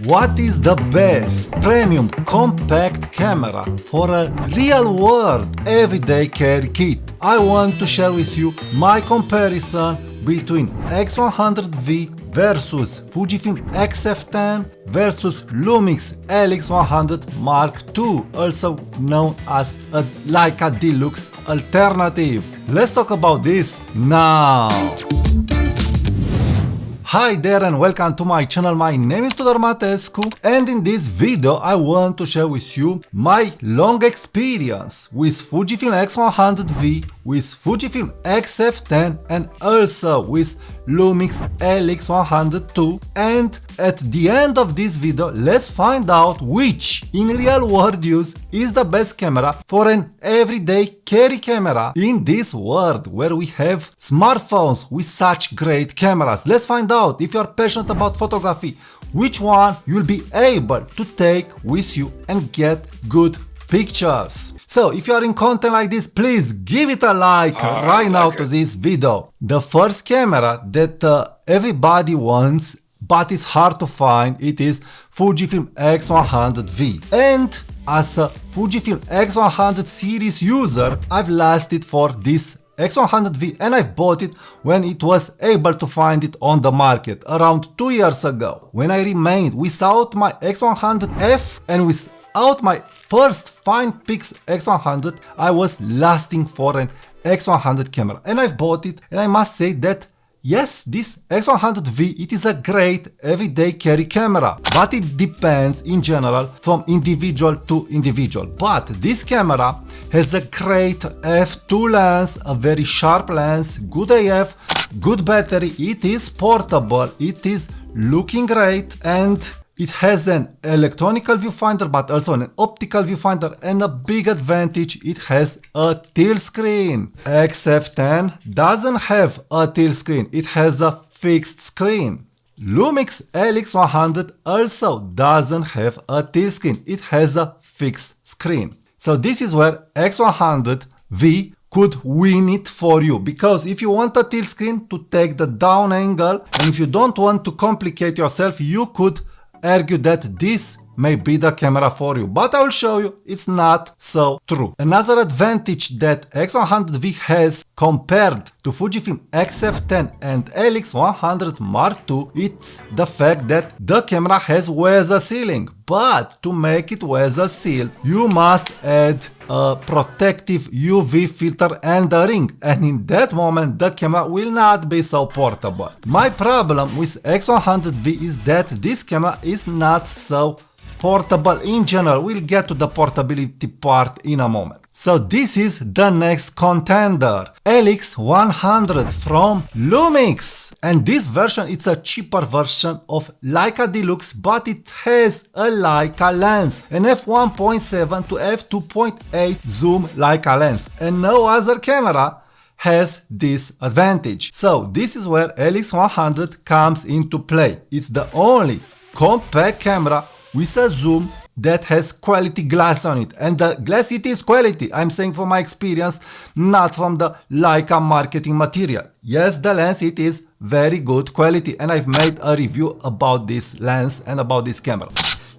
What is the best premium compact camera for a real world everyday carry kit? I want to share with you my comparison between X100V versus Fujifilm XF10 versus Lumix LX100 Mark II, also known as a Leica D-Lux alternative. Let's talk about this now. Hi there and welcome to my channel. My name is Tudor Matescu, and in this video I want to share with you my long experience with Fujifilm X100V, with Fujifilm XF10 and also with Lumix LX100 and at the end of this video let's find out which in real world use is the best camera for an everyday carry camera in this world where we have smartphones with such great cameras. Let's find out, if you are passionate about photography, which one you'll be able to take with you and get good pictures. So if you are in content like this, please give it a like right now to this video. The first camera that everybody wants but it's hard to find, it is Fujifilm X100V. And as a Fujifilm X100 series user, I've lasted for this X100V and I've bought it when it was able to find it on the market around 2 years ago. When I remained without my X100F and without my first FinePix X100, I was lasting for an X100 camera and I've bought it, and I must say that yes, this X100V, it is a great everyday carry camera, but it depends in general from individual to individual. But this camera has a great f2 lens, a very sharp lens, good AF, good battery, it is portable, it is looking great, and it has an electronical viewfinder but also an optical viewfinder, and a big advantage, it has a tilt screen. XF10 doesn't have a tilt screen, it has a fixed screen. Lumix LX100 also doesn't have a tilt screen, it has a fixed screen. So this is where X100V could win it for you, because if you want a tilt screen to take the down angle and if you don't want to complicate yourself, you could argue that this may be the camera for you, but I will show you it's not so true. Another advantage that X100V has compared to Fujifilm XF10 and LX100 Mark II, it's the fact that the camera has weather sealing, but to make it weather sealed you must add a protective UV filter and a ring, and in that moment the camera will not be so portable. My problem with X100V is that this camera is not so portable in general. We'll get to the portability part in a moment. So this is the next contender, LX100 from Lumix, and this version, it's a cheaper version of Leica D-Lux, but it has a Leica lens, an f1.7 to f2.8 zoom Leica lens, and no other camera has this advantage. So this is where LX100 comes into play. It's the only compact camera with a zoom that has quality glass on it, and the glass, it is quality. I'm saying from my experience, not from the Leica marketing material. Yes, the lens, it is very good quality, and I've made a review about this lens and about this camera.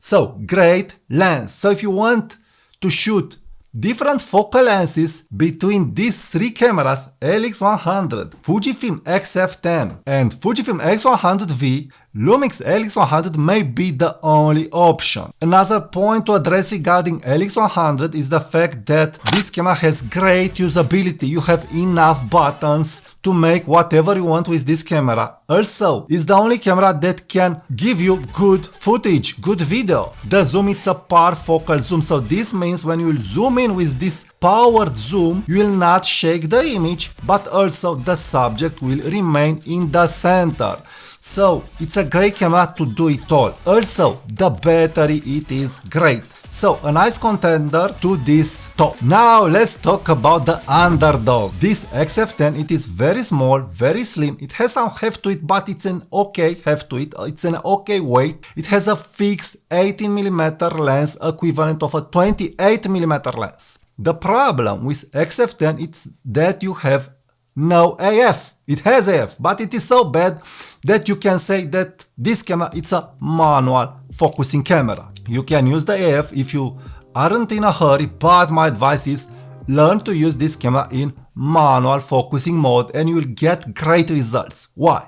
So great lens. So if you want to shoot different focal lenses between these three cameras, LX100, Fujifilm XF10 and Fujifilm X100V, Lumix LX100 may be the only option. Another point to address regarding LX100 is the fact that this camera has great usability. You have enough buttons to make whatever you want with this camera. Also, it's the only camera that can give you good footage, good video. The zoom, it's a parfocal zoom, so this means when you will zoom in with this powered zoom, you will not shake the image, but also the subject will remain in the center. So it's a great camera to do it all. Also, the battery, it is great. So a nice contender to this top. Now let's talk about the underdog. This XF10, it is very small, very slim. It has some heft to it, but it's an okay heft to it. It's an okay weight. It has a fixed 18mm lens equivalent of a 28mm lens. The problem with XF10 is that you have no AF. It has AF, but it is so bad that you can say that this camera it's a manual focusing camera. You can use the AF if you aren't in a hurry, but my advice is learn to use this camera in manual focusing mode and you will get great results. Why?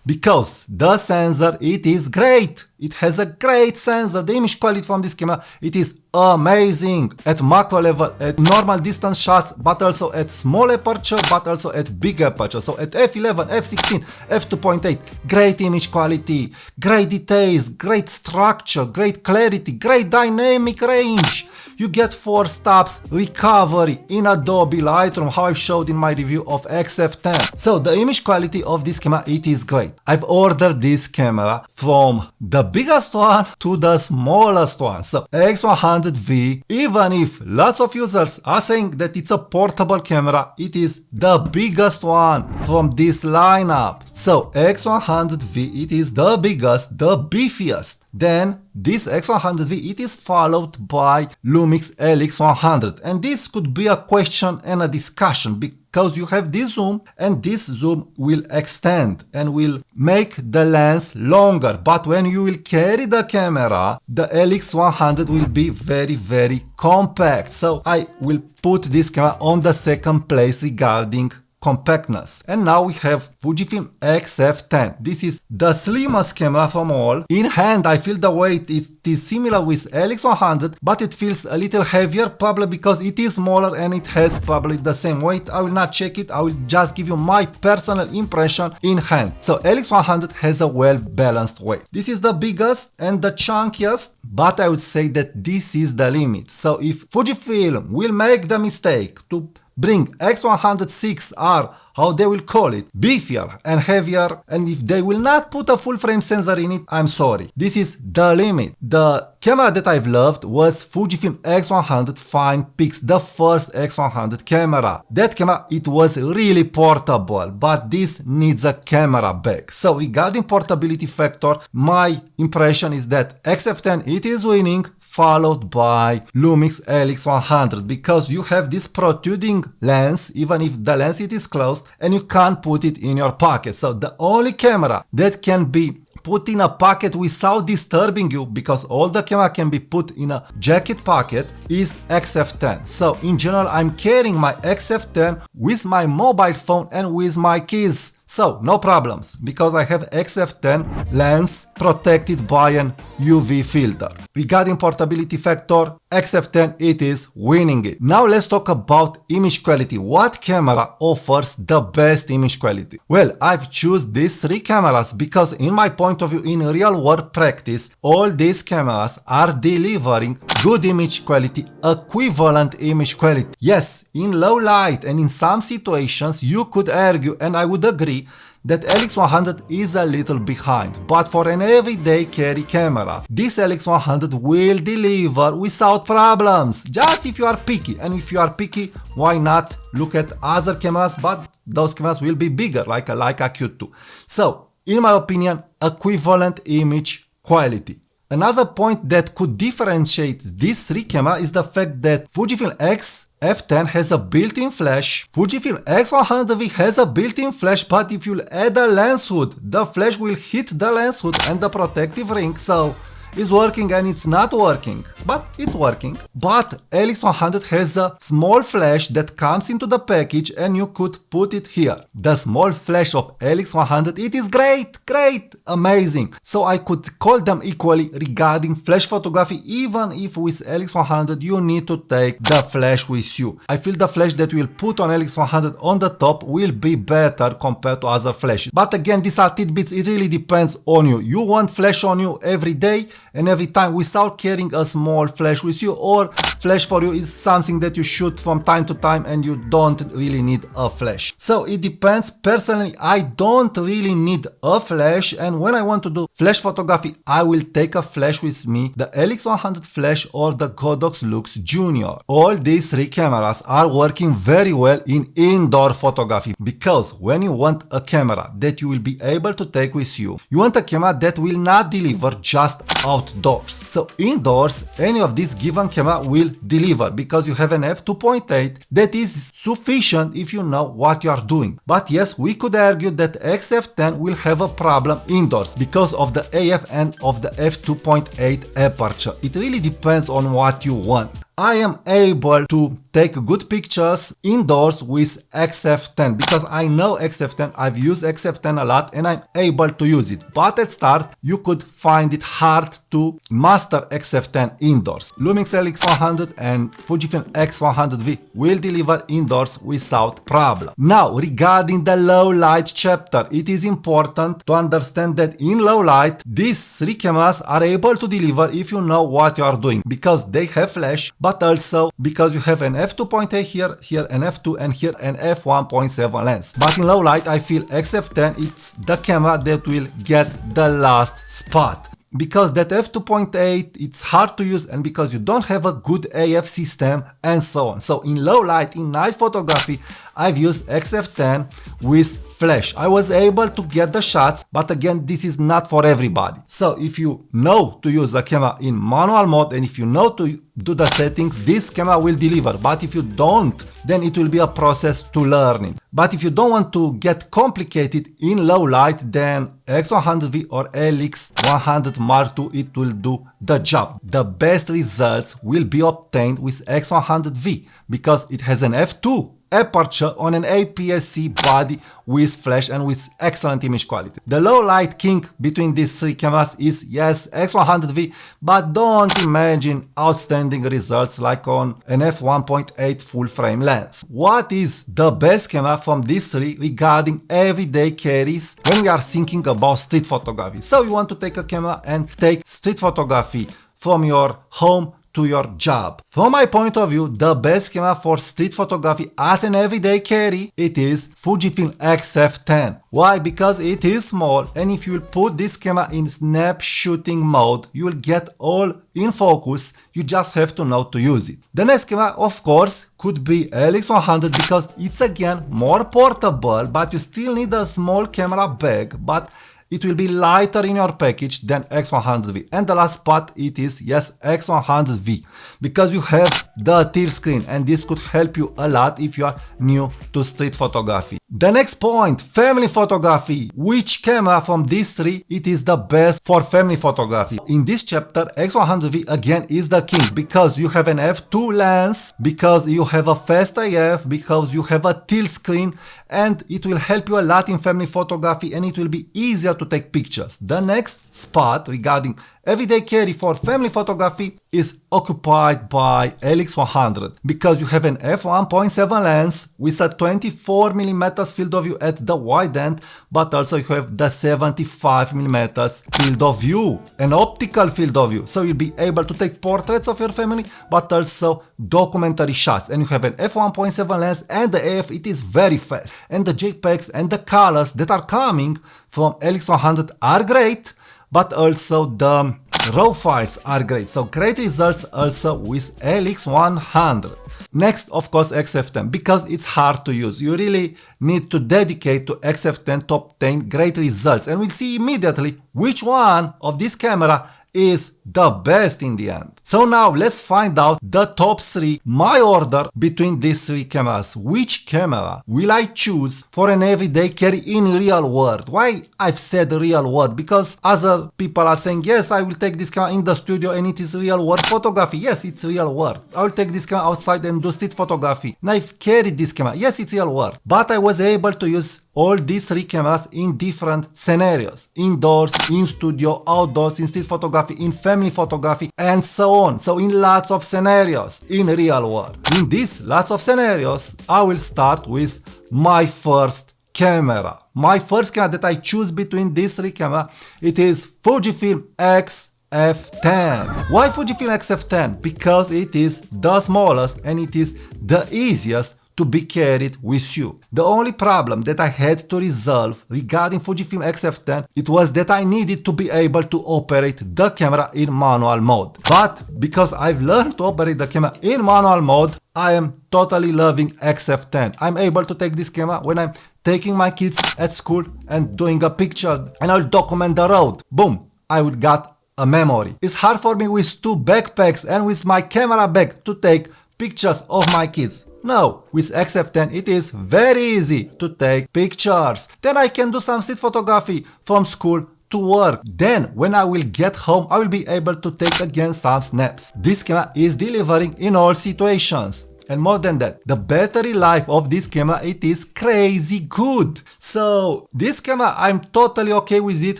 Because the sensor, it is great. It has a great sensor. The image quality from this camera, it is amazing at macro level, at normal distance shots, but also at small aperture, but also at big aperture. So at f11, f16, f2.8, great image quality, great details, great structure, great clarity, great dynamic range. You get 4 stops recovery in Adobe Lightroom, how I showed in my review of XF10. So the image quality of this camera, it is great. I've ordered this camera from the biggest one to the smallest one. So X100V, even if lots of users are saying that it's a portable camera, it is the biggest one from this lineup. So X100V, it is the biggest, the beefiest. Then this X100V, it is followed by Lumix LX100, and this could be a question and a discussion because you have this zoom and this zoom will extend and will make the lens longer, but when you will carry the camera, the LX100 will be very compact. So I will put this camera on the second place regarding compactness. And now we have Fujifilm XF10. This is the slimmest camera from all. In hand, I feel the weight is similar with LX100, but it feels a little heavier, probably because it is smaller and it has probably the same weight. I will not check it. I will just give you my personal impression in hand. So LX100 has a well-balanced weight. This is the biggest and the chunkiest, but I would say that this is the limit. So if Fujifilm will make the mistake to bring X100VI, how they will call it, beefier and heavier, and if they will not put a full frame sensor in it, I'm sorry. This is the limit. The camera that I've loved was Fujifilm X100 Fine Pix, the first X100 camera. That camera, it was really portable, but this needs a camera bag. So regarding portability factor, my impression is that XF10, it is winning, followed by Lumix LX100, because you have this protruding lens, even if the lens it is closed, and you can't put it in your pocket. So the only camera that can be put in a pocket without disturbing you, because all the camera can be put in a jacket pocket, is XF10. So in general, I'm carrying my XF10 with my mobile phone and with my keys. So no problems, because I have XF10 lens protected by an UV filter. Regarding portability factor, XF10, it is winning it. Now let's talk about image quality. What camera offers the best image quality? Well, I've chosen these 3 cameras because in my point of view, in real world practice, all these cameras are delivering good image quality, equivalent image quality. Yes, in low light and in some situations you could argue, and I would agree, that LX100 is a little behind, but for an everyday carry camera, this LX100 will deliver without problems, just if you are picky. And if you are picky, why not look at other cameras, but those cameras will be bigger, like a Leica Q2. So, in my opinion, equivalent image quality. Another point that could differentiate these 3 cameras is the fact that Fujifilm XF10 has a built-in flash, Fujifilm X100V has a built-in flash, but if you add a lens hood, the flash will hit the lens hood and the protective ring, so it's working and it's not working, but it's working. But LX100 has a small flash that comes into the package and you could put it here. The small flash of LX100, it is great, amazing. So I could call them equally regarding flash photography, even if with LX100 you need to take the flash with you. I feel the flash that we'll put on LX100 on the top will be better compared to other flashes. But again, these are tidbits, it really depends on you. You want flash on you every day and every time without carrying a small flash with you, or flash for you is something that you shoot from time to time and you don't really need a flash. So it depends. Personally, I don't really need a flash, and when I want to do flash photography, I will take a flash with me, the LX100 flash or the Godox Lux Junior. All these 3 cameras are working very well in indoor photography, because when you want a camera that you will be able to take with you, you want a camera that will not deliver just outdoors. So indoors, any of these given camera will will deliver because you have an f2.8 that is sufficient if you know what you are doing. But yes, we could argue that XF10 will have a problem indoors because of the AF and of the f2.8 aperture. It really depends on what you want. I am able to take good pictures indoors with XF10 because I know XF10, I've used XF10 a lot and I'm able to use it. But at start, you could find it hard to master XF10 indoors. Lumix LX100 and Fujifilm X100V will deliver indoors without problem. Now, regarding the low light chapter, it is important to understand that in low light, these three cameras are able to deliver if you know what you are doing because they have flash, but also because you have an f2.8 here an f2 and here an f1.7 lens. But in low light I feel XF10 it's the camera that will get the last spot. Because that f2.8 it's hard to use and because you don't have a good AF system and so on. So in low light, in night photography, I've used XF10 with flash. I was able to get the shots, but again, this is not for everybody. So if you know to use the camera in manual mode and if you know to do the settings, this camera will deliver. But if you don't, then it will be a process to learn it. But if you don't want to get complicated in low light, then X100V or LX100 Mark II, it will do the job. The best results will be obtained with X100V because it has an f2 aperture on an APS-C body with flash and with excellent image quality. The low light king between these three cameras is yes X100V, but don't imagine outstanding results like on an f1.8 full frame lens. What is the best camera from these three regarding everyday carries when we are thinking about street photography? So you want to take a camera and take street photography from your home to your job. From my point of view, the best camera for street photography as an everyday carry, it is Fujifilm XF10. Why? Because it is small and if you will put this camera in snap shooting mode, you will get all in focus, you just have to know to use it. The next camera, of course, could be LX100 because it's again more portable, but you still need a small camera bag, but it will be lighter in your package than X100V. And the last spot, it is, yes, X100V, because you have the tilt screen and this could help you a lot if you are new to street photography. The next point, family photography. Which camera from these three, it is the best for family photography? In this chapter, X100V again is the king because you have an f2 lens, because you have a fast AF, because you have a tilt screen, and it will help you a lot in family photography and it will be easier to take pictures. The next spot regarding everyday carry for family photography is occupied by LX100 because you have an f1.7 lens with a 24mm field of view at the wide end, but also you have the 75mm field of view, an optical field of view, so you'll be able to take portraits of your family but also documentary shots. And you have an f1.7 lens and the AF, it is very fast, and the JPEGs and the colors that are coming from LX100 are great, but also the raw files are great. So great results also with LX100. Next, of course, XF10, because it's hard to use. You really need to dedicate to XF10 to obtain great results. And we'll see immediately which one of this camera is the best in the end. So now let's find out the top 3, my order between these 3 cameras. Which camera will I choose for an everyday carry in real world? Why I've said real world? Because other people are saying, yes, I will take this camera in the studio and it is real world photography. Yes, it's real world. I will take this camera outside and do street photography. And I've carried this camera. Yes, it's real world. But I was able to use all these 3 cameras in different scenarios. Indoors, in studio, outdoors, in street photography, in family photography, and so on. So in lots of scenarios in real world. In these lots of scenarios, I will start with my first camera. My first camera that I choose between these 3 cameras, it is Fujifilm XF10. Why Fujifilm XF10? Because it is the smallest and it is the easiest to be carried with you. The only problem that I had to resolve regarding Fujifilm XF10, it was that I needed to be able to operate the camera in manual mode. But because I've learned to operate the camera in manual mode, I am totally loving XF10. I'm able to take this camera when I'm taking my kids at school and doing a picture and I'll document the road. Boom! I will got a memory. It's hard for me with two backpacks and with my camera bag to take pictures of my kids. No, with XF10 it is very easy to take pictures. Then I can do some street photography from school to work. Then when I will get home, I will be able to take again some snaps. This camera is delivering in all situations. And more than that, the battery life of this camera, it is crazy good. So this camera, I'm totally okay with it,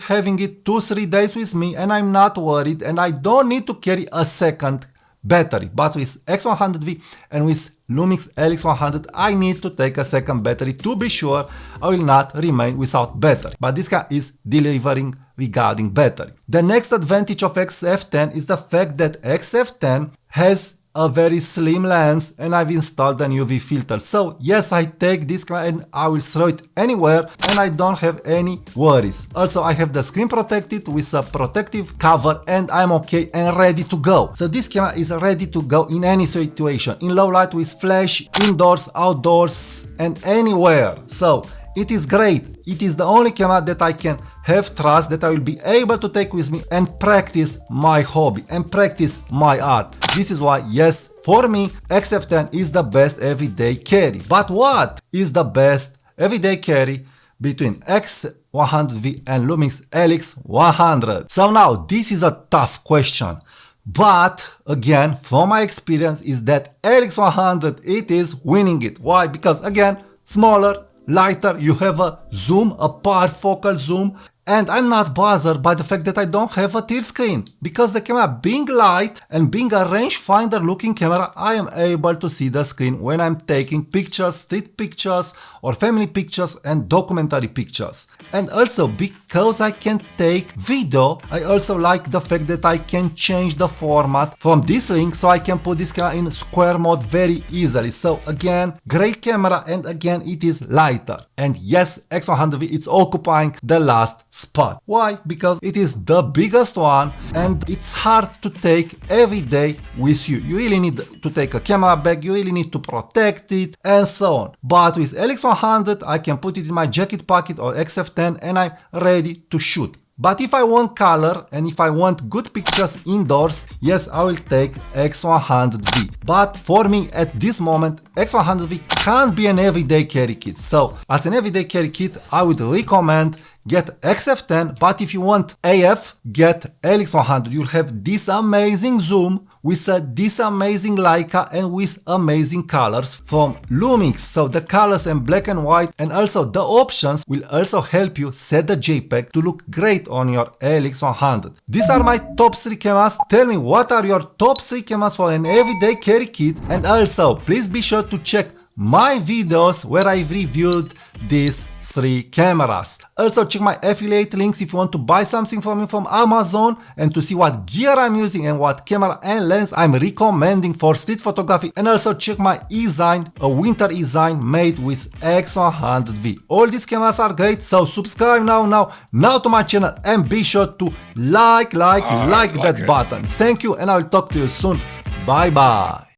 having it 2-3 days with me, and I'm not worried, and I don't need to carry a second battery. But with X100V and with Lumix LX100, I need to take a second battery to be sure I will not remain without battery. But this camera is delivering regarding battery. The next advantage of XF10 is the fact that XF10 has a very slim lens, and I've installed an UV filter. So yes, I take this camera and I will throw it anywhere and I don't have any worries. Also, I have the screen protected with a protective cover and I'm okay and ready to go. So this camera is ready to go in any situation, in low light, with flash, indoors, outdoors, and anywhere. So it is great. It is the only camera that I can have trust that I will be able to take with me and practice my hobby and practice my art. This is why, yes, for me, XF10 is the best everyday carry. But what is the best everyday carry between X100V and Lumix LX100? So now, this is a tough question. But again, from my experience, is that LX100, it is winning it. Why? Because again, smaller, lighter, you have a zoom, a parfocal zoom, and I'm not bothered by the fact that I don't have a tilt screen, because the camera being light and being a rangefinder looking camera, I am able to see the screen when I'm taking pictures, street pictures or family pictures and documentary pictures. And also because I can take video, I also like the fact that I can change the format from this link, so I can put this camera in square mode very easily. So again, great camera, and again it is lighter. And yes, X100V is occupying the last spot. Why? Because it is the biggest one and it's hard to take every day with you. You really need to take a camera bag, you really need to protect it and so on. But with LX100, I can put it in my jacket pocket or XF10 and I'm ready to shoot. But if I want color and if I want good pictures indoors, yes, I will take X100V. But for me at this moment, X100V can't be an everyday carry kit. So as an everyday carry kit, I would recommend get XF10, but if you want AF, get LX100. You'll have this amazing zoom with this amazing Leica and with amazing colors from Lumix. So the colors and black and white and also the options will also help you set the JPEG to look great on your LX100. These are my top 3 cameras. Tell me what are your top 3 cameras for an everyday carry kit, and also please be sure to check my videos where I've reviewed these 3 cameras. Also check my affiliate links if you want to buy something from me from Amazon and to see what gear I'm using and what camera and lens I'm recommending for street photography. And also check my e-zine, a winter e-zine made with X100V. All these cameras are great, so subscribe now to my channel and be sure to like that button. Thank you, and I will talk to you soon. Bye bye.